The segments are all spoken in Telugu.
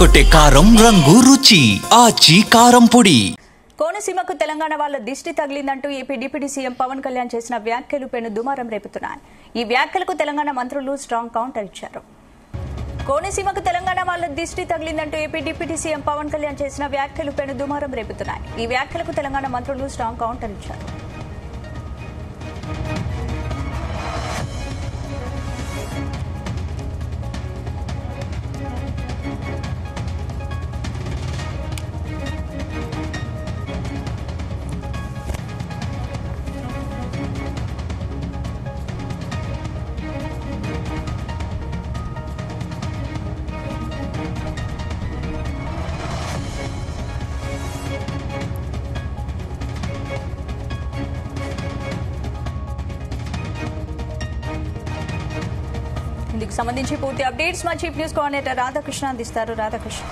అదరగొట్టే కారం రంగు రుచి ఆచి కారం పొడి. కోనసీమకు తెలంగాణ వాళ్ళ దిష్టి తగిలిందంటూ AP deputy CM Pawan Kalyan చేసిన వ్యాఖ్యలు పెను దుమారం రేపుతున్నాయి. ఈ వ్యాఖ్యలకు తెలంగాణ మంత్రులు స్ట్రాంగ్ కౌంటర్ ఇచ్చారు. కోనసీమకు తెలంగాణ వాళ్ళ దిష్టి తగిలిందంటూ AP deputy CM Pawan Kalyan చేసిన వ్యాఖ్యలు పెను దుమారం రేపుతున్నాయి. ఈ వ్యాఖ్యలకు తెలంగాణ మంత్రులు స్ట్రాంగ్ కౌంటర్ ఇచ్చారు. ఇందుకు సంబంధించి పూర్తి అప్డేట్స్ మా చీఫ్ న్యూస్ కోఆర్డినేటర్ రాధాకృష్ణ అందిస్తారు. రాధాకృష్ణ.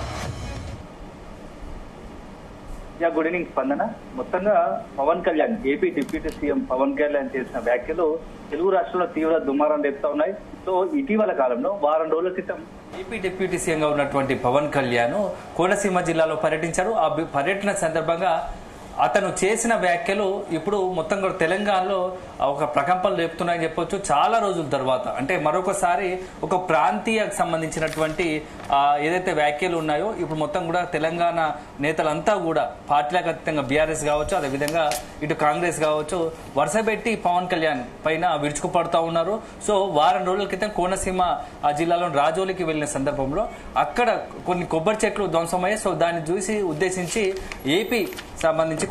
Good evening Spandana. మొత్తంగా Pawan Kalyan AP deputy CM Pawan Kalyan చేసిన వ్యాఖ్యలు తెలుగు రాష్ట్రంలో తీవ్ర దుమారం రేపుతా ఉన్నాయి. సో ఇటీవల కాలంలో వారం రోజుల క్రితం ఏపీ డిప్యూటీ సీఎం గా ఉన్నటువంటి పవన్ కళ్యాణ్ కోనసీమ జిల్లాలో పర్యటించారు. ఆ పర్యటన సందర్భంగా అతను చేసిన వ్యాఖ్యలు ఇప్పుడు మొత్తం కూడా తెలంగాణలో ఒక ప్రకంపనలు రేపుతున్నాయని చెప్పొచ్చు. చాలా రోజుల తర్వాత అంటే మరొకసారి ఒక ప్రాంతీయకు సంబంధించినటువంటి ఏదైతే వ్యాఖ్యలు ఉన్నాయో ఇప్పుడు మొత్తం కూడా తెలంగాణ నేతలంతా కూడా పార్టీలకు అతీతంగా బీఆర్ఎస్ కావచ్చు, అదేవిధంగా ఇటు కాంగ్రెస్ కావచ్చు వరుసపెట్టి పవన్ కళ్యాణ్ పైన విరుచుకుపడుతూ ఉన్నారు. సో వారం రోజుల క్రితం కోనసీమ జిల్లాలోని రాజోలికి వెళ్లిన సందర్భంలో అక్కడ కొన్ని కొబ్బరి చెట్లు ధ్వంసమయ్యాయి. సో దాన్ని చూసి ఉద్దేశించి ఏపీ సంబంధించి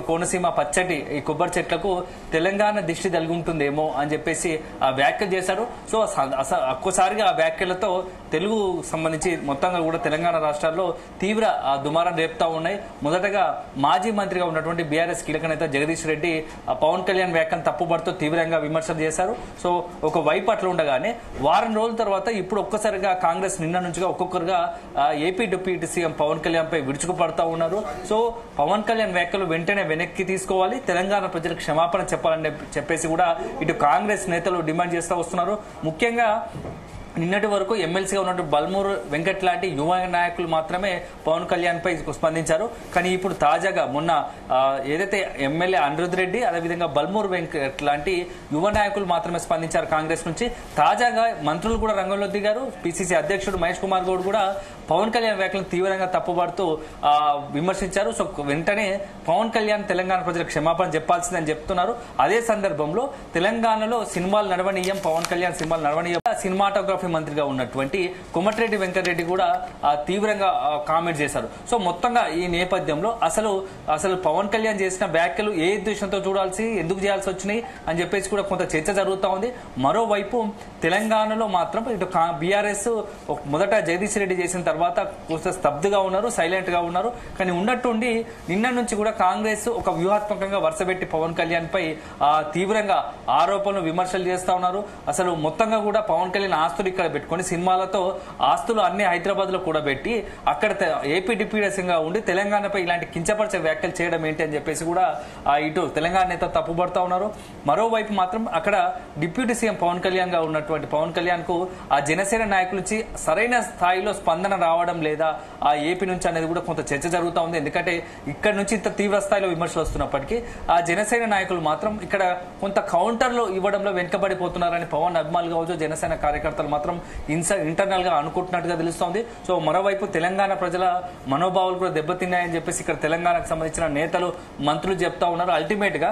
కోనసీమ పచ్చటి ఈ కొబ్బరి చెట్లకు తెలంగాణ దిష్టి తగులుంటుందేమో అని చెప్పేసి ఆ వ్యాఖ్యలు చేశారు. సో ఒక్కసారిగా ఆ వ్యాఖ్యలతో తెలుగు సంబంధించి మొత్తంగా కూడా తెలంగాణ రాష్ట్రాల్లో తీవ్ర దుమారం రేపుతా ఉన్నాయి. మొదటగా మాజీ మంత్రిగా ఉన్నటువంటి బీఆర్ఎస్ కీలక నేత జగదీష్ రెడ్డి పవన్ కళ్యాణ్ వ్యాఖ్యను తప్పుపడుతూ తీవ్రంగా విమర్శలు చేశారు. సో ఒక వైపు అట్లా ఉండగానే వారం రోజుల తర్వాత ఇప్పుడు ఒక్కసారిగా కాంగ్రెస్ నిన్న నుంచిగా ఒక్కొక్కరుగా AP deputy CM Pawan Kalyan పై విరుచుకుపడతా ఉన్నారు. సో పవన్ కళ్యాణ్ వ్యాఖ్యలు వెంటనే వెనక్కి తీసుకోవాలి, తెలంగాణ ప్రజలకు క్షమాపణ చెప్పాలని చెప్పేసి కూడా ఇటు కాంగ్రెస్ నేతలు డిమాండ్ చేస్తూ వస్తున్నారు. ముఖ్యంగా నిన్నటి వరకు ఎమ్మెల్సీగా ఉన్నట్టు బల్మూరు వెంకట్ లాంటి యువ నాయకులు మాత్రమే పవన్ కళ్యాణ్ పై స్పందించారు. కానీ ఇప్పుడు తాజాగా మొన్న ఏదైతే ఎమ్మెల్యే అనిరుద్ రెడ్డి అదేవిధంగా బల్మూరు వెంకట్ లాంటి యువ నాయకులు మాత్రమే స్పందించారు కాంగ్రెస్ నుంచి. తాజాగా మంత్రులు కూడా రంగంలో దిగారు. పిసిసి అధ్యక్షుడు మహేష్ కుమార్ గౌడ్ కూడా పవన్ కళ్యాణ్ వ్యాఖ్యలను తీవ్రంగా తప్పుపడుతూ విమర్శించారు. సో వెంటనే పవన్ కళ్యాణ్ తెలంగాణ ప్రజలకు క్షమాపణ చెప్పాల్సిందని చెప్తున్నారు. అదే సందర్భంలో తెలంగాణలో సినిమాలు నడవనీయం, పవన్ కళ్యాణ్ సినిమాలు నడవనీయం సినిమాటోగ్రఫీ మంత్రిగా ఉన్నటువంటి కోమటిరెడ్డి వెంకటరెడ్డి కూడా తీవ్రంగా కామెంట్ చేశారు. సో మొత్తంగా ఈ నేపథ్యంలో అసలు పవన్ కళ్యాణ్ చేసిన వ్యాఖ్యలు ఏ ఉద్దేశంతో ఎందుకు చేయాల్సి వచ్చినాయి అని చెప్పేసి కూడా కొంత చర్చ జరుగుతూ ఉంది. మరోవైపు తెలంగాణలో మాత్రం ఇటు బీఆర్ఎస్ మొదట జగదీష్ రెడ్డి చేసిన తర్వాత కొంత స్తబ్దుగా ఉన్నారు, సైలెంట్ గా ఉన్నారు. కానీ ఉన్నట్టుండి నిన్న నుంచి కూడా కాంగ్రెస్ ఒక వ్యూహాత్మకంగా వరుసపెట్టి పవన్ కళ్యాణ్ పై తీవ్రంగా ఆరోపణలు విమర్శలు చేస్తా ఉన్నారు. అసలు మొత్తంగా కూడా పవన్ కళ్యాణ్ ఆస్తులు ఇక్కడ పెట్టుకుని సినిమాలతో ఆస్తులు అన్ని హైదరాబాద్ లో కూడా పెట్టి అక్కడ ఏపీ డిప్యూటీగా ఉండి తెలంగాణపై ఇలాంటి కించపరిచే వ్యాఖ్యలు చేయడం ఏంటి అని చెప్పేసి కూడా ఇటు తెలంగాణ నేత తప్పుపడుతూ ఉన్నారు. మరోవైపు మాత్రం అక్కడ డిప్యూటీ సీఎం పవన్ కళ్యాణ్ గా ఉన్నటువంటి పవన్ కళ్యాణ్ కు ఆ జనసేన నాయకుల నుంచి సరైన స్థాయిలో స్పందన రావడం లేదా ఆ ఏపీ నుంచి అనేది కూడా కొంత చర్చ జరుగుతూ ఉంది. ఎందుకంటే ఇక్కడ నుంచి ఇంత తీవ్ర స్థాయిలో విమర్శలు వస్తున్నప్పటికీ ఆ జనసేన నాయకులు మాత్రం ఇక్కడ కొంత కౌంటర్లు ఇవ్వడంలో వెనుకబడిపోతున్నారని పవన్ అభిమానులు కావచ్చు, జనసేన కార్యకర్తలు మాత్రం ఇంటర్నల్ గా అనుకుంటున్నట్టుగా తెలుస్తోంది. సో మరోవైపు తెలంగాణ ప్రజల మనోభావాలు కూడా దెబ్బతిన్నాయని చెప్పేసి ఇక్కడ తెలంగాణకు సంబంధించిన నేతలు మంత్రులు చెప్తా ఉన్నారు. అల్టిమేట్ గా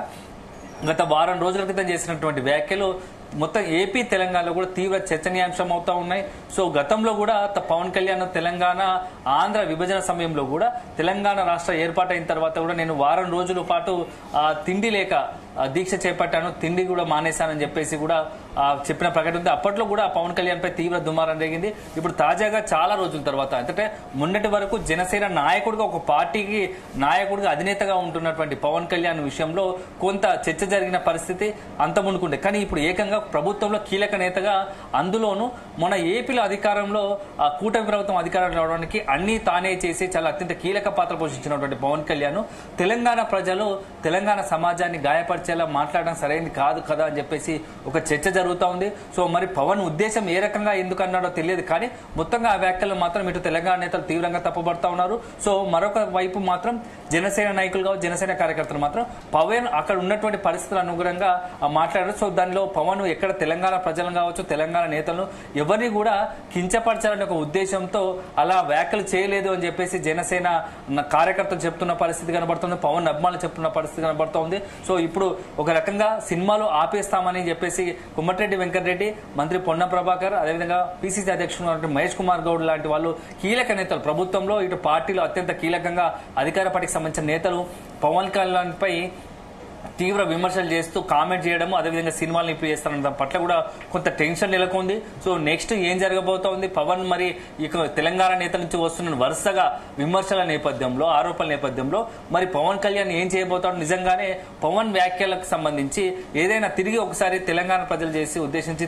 గత వారం రోజుల క్రితం చేసినటువంటి వ్యాఖ్యలు మొత్తం ఏపీ తెలంగాణలో కూడా తీవ్ర చర్చనీయాంశం అవుతా ఉన్నాయి. సో గతంలో కూడా పవన్ కళ్యాణ్ తెలంగాణ ఆంధ్ర విభజన సమయంలో కూడా తెలంగాణ రాష్ట్ర ఏర్పాటైన తర్వాత కూడా నేను వారం రోజుల పాటు తిండి లేక దీక్ష చేపట్టాను, తిండి కూడా మానేశానని చెప్పేసి కూడా చెప్పిన ప్రకటన ఉంది. అప్పట్లో కూడా పవన్ కళ్యాణ్ పై తీవ్ర దుమారం జరిగింది. ఇప్పుడు తాజాగా చాలా రోజుల తర్వాత అంటే మొన్నటి వరకు జనసేన నాయకుడిగా ఒక పార్టీకి నాయకుడిగా అధినేతగా ఉంటున్నటువంటి పవన్ కళ్యాణ్ విషయంలో కొంత చర్చ జరిగిన పరిస్థితి అంత మునుకుండే. కానీ ఇప్పుడు ఏకంగా ప్రభుత్వంలో కీలక నేతగా, అందులోనూ మన ఏపీలో అధికారంలో కూటమి ప్రభుత్వం అధికారంలో రావడానికి అన్ని తానే చేసి చాలా అత్యంత కీలక పాత్ర పోషించినటువంటి పవన్ కళ్యాణ్ తెలంగాణ ప్రజలు తెలంగాణ సమాజాన్ని గాయపరిచి కించపరిచేలా మాట్లాడడం సరైనది కాదు కదా అని చెప్పేసి ఒక చర్చ జరుగుతూ ఉంది. సో మరి పవన్ ఉద్దేశం ఏ రకంగా ఎందుకు అన్నాడో తెలియదు, కానీ మొత్తంగా ఆ వ్యాఖ్యలు మాత్రం ఇటు తెలంగాణ నేతలు తీవ్రంగా తప్పుపడతా ఉన్నారు. సో మరొక వైపు మాత్రం జనసేన నాయకులు కావచ్చు, జనసేన కార్యకర్తలు మాత్రం పవన్ అక్కడ ఉన్నటువంటి పరిస్థితుల అనుగుణంగా మాట్లాడారు. సో దానిలో పవన్ ఎక్కడ తెలంగాణ ప్రజలను కావచ్చు, తెలంగాణ నేతలను ఎవరిని కూడా కించపరచాలనే ఒక ఉద్దేశంతో అలా వ్యాఖ్యలు చేయలేదు అని చెప్పేసి జనసేన కార్యకర్తలు చెప్తున్న పరిస్థితి కనబడుతుంది, పవన్ అభిమానులు చెప్తున్న పరిస్థితి కనబడుతోంది. సో ఇప్పుడు ఒక రకంగా సినిమాలు ఆపేస్తామని చెప్పేసి కుమ్మటిరెడ్డి వెంకటరెడ్డి, మంత్రి పొన్నం ప్రభాకర్, అదేవిధంగా పిసిసి అధ్యక్షుడు మహేష్ కుమార్ గౌడ్ లాంటి వాళ్ళు కీలక నేతలు, ప్రభుత్వంలో ఇటు పార్టీలో అత్యంత కీలకంగా అధికార పార్టీకి సంబంధించిన నేతలు పవన్ కళ్యాణ్ పై తీవ్ర విమర్శలు చేస్తూ కామెంట్ చేయడము, అదేవిధంగా సినిమాలను ఇప్పుడు చేస్తారన్న పట్ల కూడా కొంత టెన్షన్ నెలకొంది. సో నెక్స్ట్ ఏం జరగబోతోంది, పవన్ మరి ఇక తెలంగాణ నేతల నుంచి వస్తున్న వరుసగా విమర్శల నేపథ్యంలో, ఆరోపణల నేపథ్యంలో మరి పవన్ కళ్యాణ్ ఏం చేయబోతాడు, నిజంగానే పవన్ వ్యాఖ్యలకు సంబంధించి ఏదైనా తిరిగి ఒకసారి తెలంగాణ ప్రజలు చేసి ఉద్దేశించి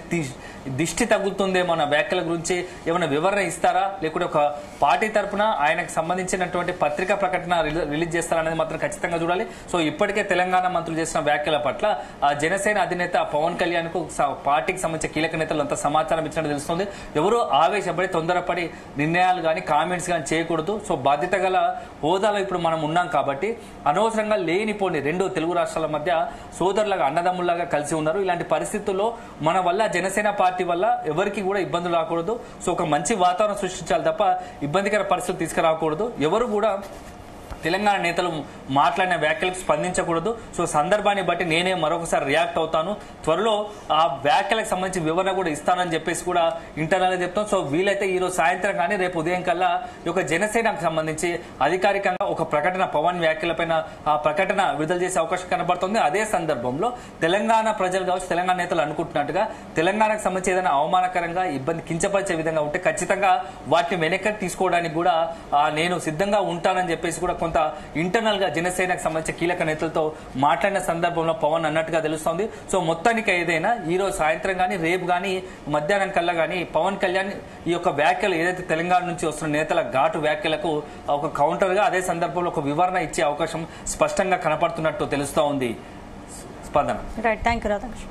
దిష్టి తగ్గుతుందేమో అన్న వ్యాఖ్యల గురించి ఏమైనా వివరణ ఇస్తారా, లేకుంటే ఒక పార్టీ తరఫున ఆయనకు సంబంధించినటువంటి పత్రికా ప్రకటన రిలీజ్ చేస్తారనేది మాత్రం ఖచ్చితంగా చూడాలి. సో ఇప్పటికే తెలంగాణ మంత్రులు చేసిన వ్యాఖ్యల పట్ల ఆ జనసేన అధినేత పవన్ కళ్యాణ్ కు పార్టీకి సంబంధించిన కీలక నేతలు అంతా సమాచారం ఇచ్చినట్టు తెలుస్తుంది. ఎవరు ఆవేశపడి తొందరపడి నిర్ణయాలు కానీ కామెంట్స్ కానీ చేయకూడదు. సో బాధ్యత గల హోదాలో ఇప్పుడు మనం ఉన్నాం కాబట్టి అనవసరంగా లేనిపోని రెండు తెలుగు రాష్ట్రాల మధ్య సోదరులాగా అన్నదమ్ముల్లాగా కలిసి ఉన్నారు. ఇలాంటి పరిస్థితుల్లో మన వల్ల జనసేన పార్టీ వల్ల ఎవరికి కూడా ఇబ్బందులు రాకూడదు. సో ఒక మంచి వాతావరణం సృష్టించాలి తప్ప ఇబ్బందికర పరిస్థితులు తీసుకురాకూడదు. ఎవరు కూడా తెలంగాణ నేతలు మాట్లాడిన వ్యాఖ్యలకు స్పందించకూడదు. సో సందర్భాన్ని బట్టి నేనే మరొకసారి రియాక్ట్ అవుతాను, త్వరలో ఆ వ్యాఖ్యలకు సంబంధించి వివరణ కూడా ఇస్తానని చెప్పేసి కూడా ఇంటర్నల్ గా చెప్తాం. సో వీలైతే ఈ రోజు సాయంత్రం కానీ రేపు ఉదయం కల్లా ఈ యొక్క జనసేనకు సంబంధించి అధికారికంగా ఒక ప్రకటన, పవన్ వ్యాఖ్యలపైన ఆ ప్రకటన విడుదల చేసే అవకాశం కనబడుతుంది. అదే సందర్భంలో తెలంగాణ ప్రజలు కావచ్చు, తెలంగాణ నేతలు అనుకుంటున్నట్టుగా తెలంగాణకు సంబంధించి ఏదైనా అవమానకరంగా ఇబ్బంది కించపరిచే విధంగా ఉంటే ఖచ్చితంగా వాటిని వెనక్కి తీసుకోవడానికి కూడా నేను సిద్ధంగా ఉంటానని చెప్పేసి కూడా కొంత ఇంటర్నల్ గా జనసేనకు సంబంధించిన కీలక నేతలతో మాట్లాడిన సందర్భంలో పవన్ అన్నట్టుగా తెలుస్తోంది. సో మొత్తానికి ఏదైనా ఈ రోజు సాయంత్రం కానీ రేపు కానీ మధ్యాహ్నం కల్లా కానీ పవన్ కళ్యాణ్ ఈ యొక్క వ్యాఖ్యలు ఏదైతే తెలంగాణ నుంచి వస్తున్న నేతల ఘాటు వ్యాఖ్యలకు ఒక కౌంటర్ గా అదే సందర్భంలో ఒక వివరణ ఇచ్చే అవకాశం స్పష్టంగా కనపడుతున్నట్టు తెలుస్తూ ఉంది. స్పందన. Right, thank you Radhakrishna.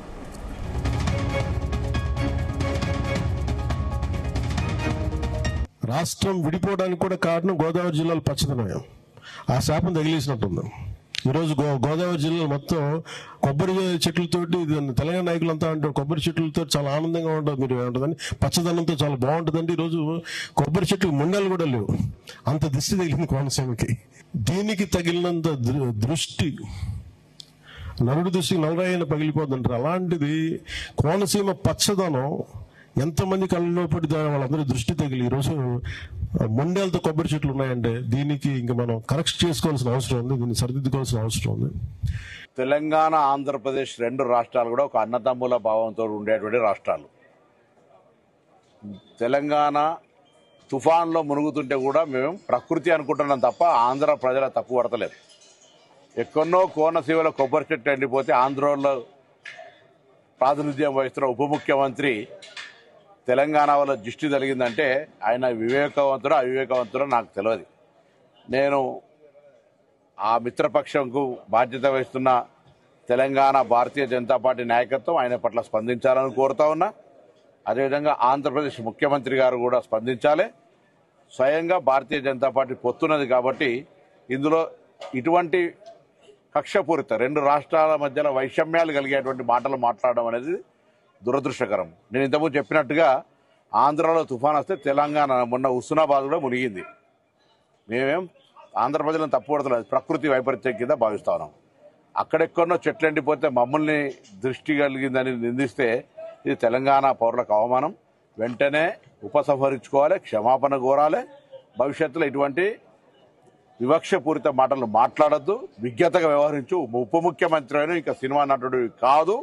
రాష్ట్రం విడిపోవడానికి కూడా కారణం గోదావరి జిల్లాలో పచ్చదనమే. ఆ శాపం తగిలేసినట్టుంది. ఈరోజు గోదావరి జిల్లాలో మొత్తం కొబ్బరి చెట్లతోటి, తెలంగాణ నాయకులంతా అంటారు కొబ్బరి చెట్లతో చాలా ఆనందంగా ఉంటుంది, మీరు ఏమంటుందని పచ్చదనంతో చాలా బాగుంటుందండి. ఈరోజు కొబ్బరి చెట్లు ముండలు కూడా లేవు, అంత దిష్టి తగిలింది కోనసీమకి. దీనికి తగిలినంత దృష్టి నరుడు దృష్టి నల్లరాయన పగిలిపోతుంటారు. అలాంటిది కోనసీమ పచ్చదనం ఎంతమంది కళ్ళలో పడి వాళ్ళందరూ దృష్టి తగిలి ఈరోజు ముండేలతో కొబ్బరి చెట్లు ఉన్నాయంటే దీనికి ఇంకా మనం కరెక్ట్ చేసుకోవాల్సిన అవసరం ఉంది, దీన్ని సరిదిద్దుకోవాల్సిన అవసరం ఉంది. తెలంగాణ, ఆంధ్రప్రదేశ్ రెండు రాష్ట్రాలు కూడా ఒక అన్నదమ్ముల భావంతో ఉండేటువంటి రాష్ట్రాలు. తెలంగాణ తుఫాన్లో మునుగుతుంటే కూడా మేము ప్రకృతి అనుకుంటున్నాం తప్ప ఆంధ్ర ప్రజల తప్పు పడతలేదు. ఎక్కడో కోనసీమలో కొబ్బరి చెట్టు ఎండిపోతే ఆంధ్రలో ప్రాతినిధ్యం వహిస్తున్న ఉప ముఖ్యమంత్రి తెలంగాణ వల్ల దృష్టి కలిగిందంటే ఆయన వివేకవంతుడో అవివేకవంతుడో నాకు తెలియదు. నేను ఆ మిత్రపక్షంకు బాధ్యత వహిస్తున్న తెలంగాణ భారతీయ జనతా పార్టీ నాయకత్వం ఆయన పట్ల స్పందించాలని కోరుతా ఉన్నా. అదేవిధంగా ఆంధ్రప్రదేశ్ ముఖ్యమంత్రి గారు కూడా స్పందించాలి. స్వయంగా భారతీయ జనతా పార్టీ పొత్తున్నది కాబట్టి ఇందులో ఇటువంటి కక్షపూరిత రెండు రాష్ట్రాల మధ్యలో వైషమ్యాలు కలిగేటువంటి మాటలు మాట్లాడడం అనేది దురదృష్టకరం. నేను ఇంతకుముందు చెప్పినట్టుగా ఆంధ్రాలో తుఫాన్ వస్తే తెలంగాణ మొన్న హుస్నాబాద్ కూడా మునిగింది. మేమేం ఆంధ్రప్రదేశ్లను తప్పుపడతలేదు, ప్రకృతి వైపరీత్యం కింద భావిస్తా ఉన్నాం. అక్కడెక్కడో చెట్లు ఎండిపోతే మమ్మల్ని దృష్టి కలిగిందని నిందిస్తే ఇది తెలంగాణ పౌరులకు అవమానం. వెంటనే ఉపసంహరించుకోవాలి, క్షమాపణ కోరాలి. భవిష్యత్తులో ఇటువంటి వివక్షపూరిత మాటలు మాట్లాడద్దు, విజ్ఞతగా వ్యవహరించు. ఉప ముఖ్యమంత్రి అయినా ఇంకా సినిమా నటుడు కాదు,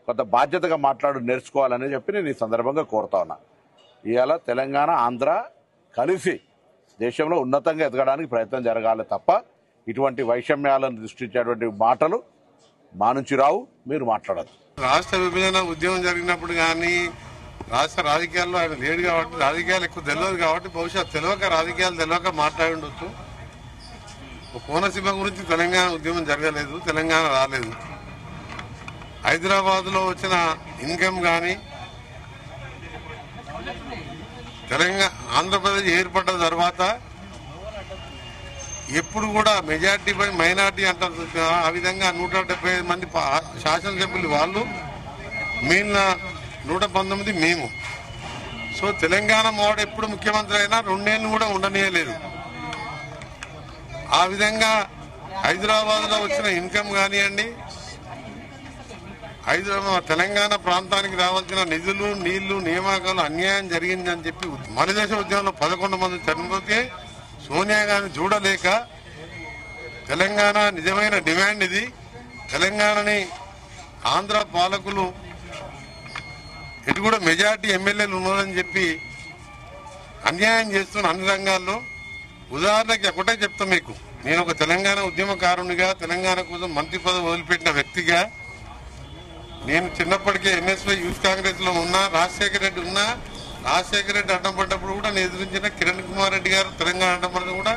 కొంత బాధ్యతగా మాట్లాడు నేర్చుకోవాలని చెప్పి నేను ఈ సందర్భంగా కోరుతా ఉన్నా. ఇవాళ తెలంగాణ, ఆంధ్ర కలిసి దేశంలో ఉన్నతంగా ఎదగడానికి ప్రయత్నం జరగాలి తప్ప ఇటువంటి వైషమ్యాలను దృష్టించేటువంటి మాటలు మా నుంచి రావు, మీరు మాట్లాడద్దు. రాష్ట్ర విభజన ఉద్యమం జరిగినప్పుడు కానీ రాష్ట్ర రాజకీయాల్లో ఆయన లేడు కాబట్టి, రాజకీయాలు ఎక్కువ తెలియదు కాబట్టి బహుశా రాజకీయాలు తెలియక మాట్లాడి ఉండొచ్చు. కోనసీమ గురించి తెలంగాణ ఉద్యమం జరగలేదు, తెలంగాణ రాలేదు. హైదరాబాద్లో వచ్చిన ఇన్కమ్ కానీ తెలంగాణ ఆంధ్రప్రదేశ్ ఏర్పడ్డ తర్వాత ఎప్పుడు కూడా మెజార్టీ బై మైనార్టీ అంటారు. ఆ విధంగా 175 మంది శాసనసభ్యులు వాళ్ళు, మిగిలిన 119 మేము. సో తెలంగాణ మోడల్ ఎప్పుడు ముఖ్యమంత్రి అయినా 2 ఏళ్ళు కూడా ఉండనీయలేదు. ఆ విధంగా హైదరాబాద్లో వచ్చిన ఇన్కమ్ కానివ్వండి, హైదరాబాద్ తెలంగాణ ప్రాంతానికి రావాల్సిన నిధులు, నీళ్లు, నియామకాలు అన్యాయం జరిగిందని చెప్పి మలిదేశ ఉద్యమంలో 11 మంది చనిపోతే సోనియా గాంధీ చూడలేక తెలంగాణ నిజమైన డిమాండ్ ఇది, తెలంగాణని ఆంధ్ర పాలకులు ఇటు కూడా మెజార్టీ ఎమ్మెల్యేలు ఉన్నారని చెప్పి అన్యాయం చేస్తున్న అన్ని రంగాల్లో. ఉదాహరణకి ఒకటే చెప్తా మీకు, నేను ఒక తెలంగాణ ఉద్యమకారునిగా, తెలంగాణ కోసం మంత్రి పదవి వదిలిపెట్టిన వ్యక్తిగా, నేను చిన్నప్పటికే ఎన్ఎస్వై యూత్ కాంగ్రెస్ లో ఉన్నా, రాజశేఖర రెడ్డి ఉన్నా. రాజశేఖర రెడ్డి అడ్డం పడ్డప్పుడు కూడా నేను ఎదిరించిన కిరణ్ కుమార్ రెడ్డి గారు తెలంగాణ అడ్డం పడ్డ కూడా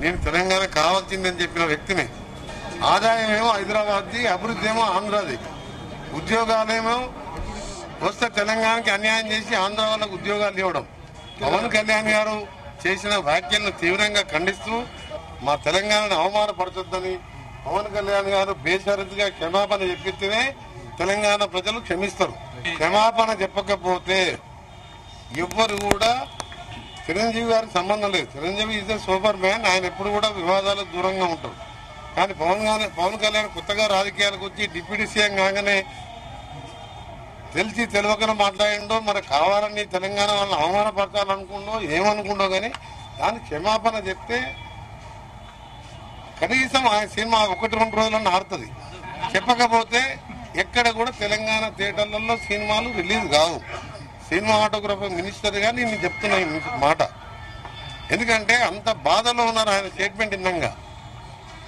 నేను తెలంగాణ కావాల్సిందని చెప్పిన వ్యక్తిని. ఆదాయం ఏమో హైదరాబాద్ది, అభివృద్ధి ఏమో ఆంధ్రాది. ఉద్యోగాలేమో వస్తే తెలంగాణకి అన్యాయం చేసి ఆంధ్ర వాళ్ళకు ఉద్యోగాలు ఇవ్వడం. పవన్ కళ్యాణ్ గారు చేసిన వ్యాఖ్యలను తీవ్రంగా ఖండిస్తూ మా తెలంగాణను అవమానపరచొద్దని పవన్ కళ్యాణ్ గారు బేషరతుగా క్షమాపణ చెప్పితేనే తెలంగాణ ప్రజలు క్షమిస్తారు. క్షమాపణ చెప్పకపోతే ఎవ్వరు కూడా, చిరంజీవి గారికి సంబంధం లేదు. Chiranjeevi is the super man, ఆయన ఎప్పుడు కూడా వివాదాలకు దూరంగా ఉంటారు. కానీ పవన్ కళ్యాణ్ కొత్తగా రాజకీయాలకు వచ్చి డిప్యూటీ సీఎం కాగానే తెలిసి తెలియకనే మాట్లాడిండో, మరి కావాలని తెలంగాణ వాళ్ళని అవమానపరచాలనుకుండో ఏమనుకుండో, కానీ దాని క్షమాపణ చెప్తే కనీసం ఆయన సినిమా 1-2 రోజులన్నా ఆడుతుంది. చెప్పకపోతే ఎక్కడ కూడా తెలంగాణ థియేటర్లలో సినిమాలు రిలీజ్ కావు. సినిమాటోగ్రఫర్ మినిస్టర్ గా నేను చెప్తున్నా ఈ మాట, ఎందుకంటే అంత బాధలో ఉన్నారు ఆయన స్టేట్మెంట్ విన్నాక.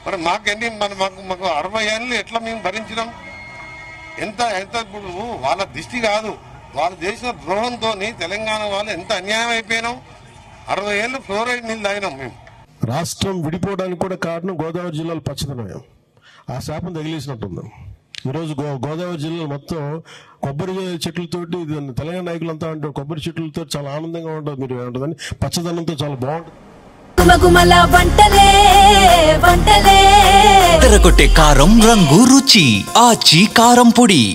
మరి మాకు 60 ఏళ్ళు ఎట్లా మేము భరించడం? ఎంత ఇప్పుడు వాళ్ళ దిష్టి కాదు, వాళ్ళు చేసిన ద్రోహంతో తెలంగాణ వాళ్ళు ఎంత అన్యాయం అయిపోయినాం. 60 ఏళ్ళు ఫ్లోరైడ్ నీళ్ళు తాగినాం మేము. రాష్ట్రం విడిపోవడానికి కూడా కారణం గోదావరి జిల్లాలో పచ్చదనం. ఆ శాపం తగిలేసినట్టుంది. ఈరోజు గోదావరి జిల్లాలో మొత్తం కొబ్బరి చెట్లతోటి, తెలంగాణ నాయకులంతా అంటారు కొబ్బరి చెట్లతో చాలా ఆనందంగా ఉంటుంది. మీరు ఏమంటుందని పచ్చదనంతో చాలా బాగుంటుంది. తెరకొట్టే కారం రంగు రుచి ఆచి కారం పొడి.